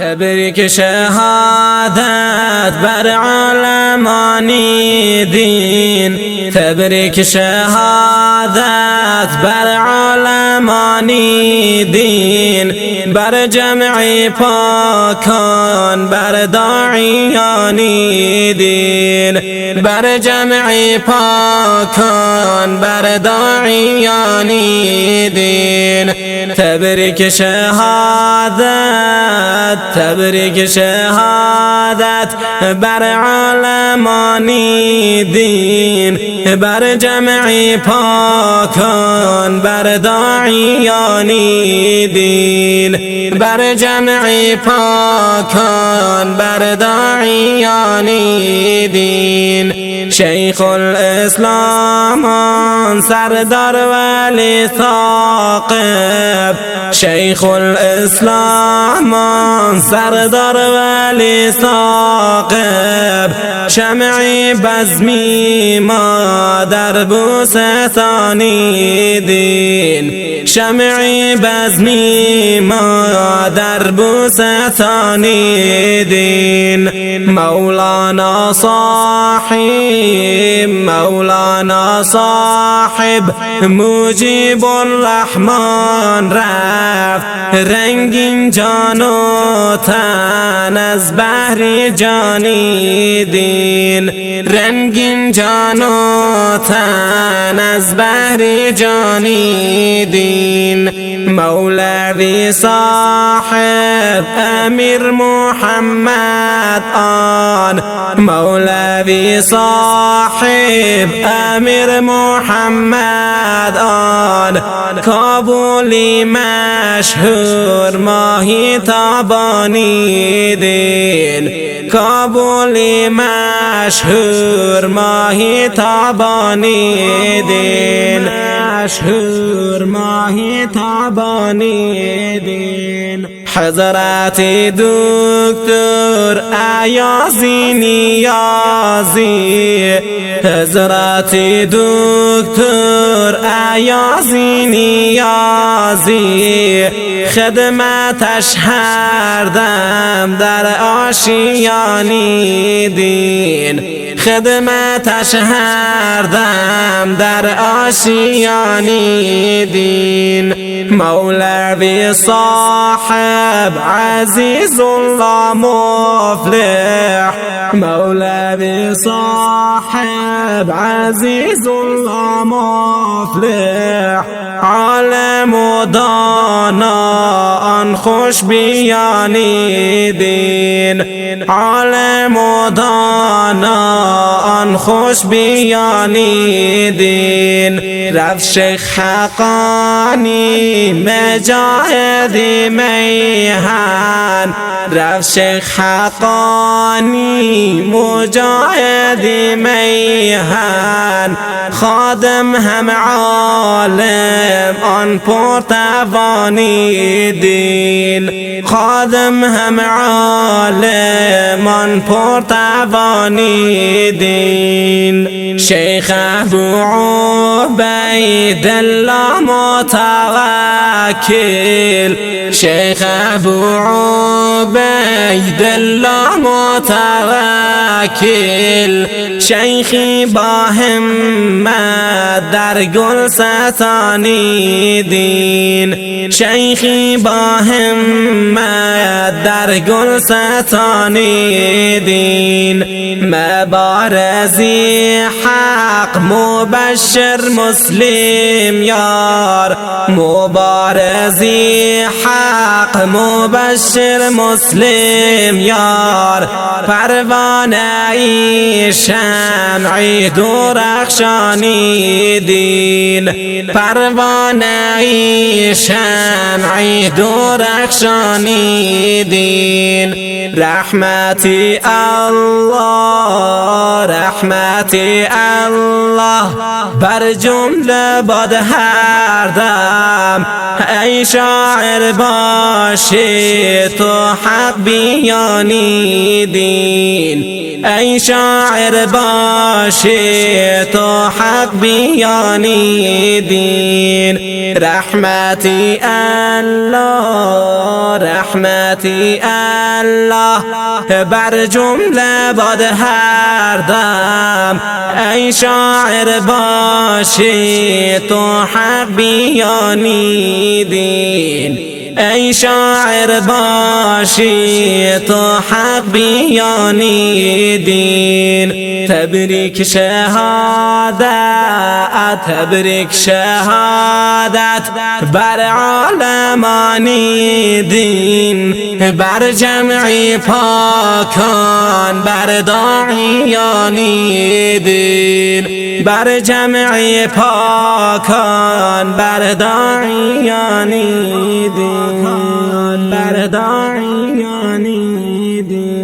تبریک شهادت بر عالمانی دین، تبریک شهادت بر عالمانی دین، بر جمع پاکان بر داعیانی دین، بر جمع پاکان بر داعیانی دین. تبریک شهادت، تبریک شهادت بر عالمانی دین، بر جمع پاکان بر داعیانی دین، بر جمع پاکان بر داعیانی دین. شیخ الاسلام سردار ولی ثاقب، شیخ الاسلام سردار ولی ثاقب، شمعی بزمی ما در بوستانی دین، شمعی بزمی ما در بوستانی دین. مولانا صاحب، مولانا صاحب مجیب الرحمن رفت، رنگین جان و تن از بحر جانی دین، رنگین جان و تن از بحر جانی دین. مولوی صاحب امیر محمد آن، مولوی صاحب امیر محمد آن، کابلی مشهور ماهی تابانی دین، کابلی مشهور ماهی تابانی دین، مشهور ماهی تابانی دین. حضرت دکتر ایازی نیازی، حضرت دکتر ایازی نیازی، خدمتش هر دم در آشیانی دین، خدمتش هر دم در آشیانی دین. مولوی صاحب عزیز الله مفلح، مولوی صاحب عزیز الله مفلح، عالم و دانا آن خوش بیانی دین، عالم و دانا آن خوش بیانی دین. رفت شیخ حقانی مجاهدی میهن، رفت شیخ حقانی مجاهدی میهن، خادم هم عالم آن پرتوانی دین، خادم هم عالم آن پرتوانی دین. شیخ ابو عبید الله متوکل، شیخ ابو عبید الله متوکل، شیخی با همت در گلستانی دین، شیخی با همت در گلستانی دین. مبارزی حق مبشر مسلم یار، مبارزی حق مبشر مسلم یار، پروانه ای شمعی درخشانی دین، پروانه ای شمعی درخشانی دین. رحمتی الله، رحمتی الله بر جمله باد هر دم، ای شاعر باشی تو تو حق بیانی دین ای شاعر باشی تو حق بیانی دین رحمتی الله رحمتی الله بر جمله باد هر دم ای شاعر باشی تو حق بیانی دین ای شاعر باشی تو حق بیانی دین تبریک شهادت تبریک شهادت بر عالمانی دین بر جمعی پاکان بر داعیانی دین بر جمعی پاکان بر داعیانی دین بر داعیانی دین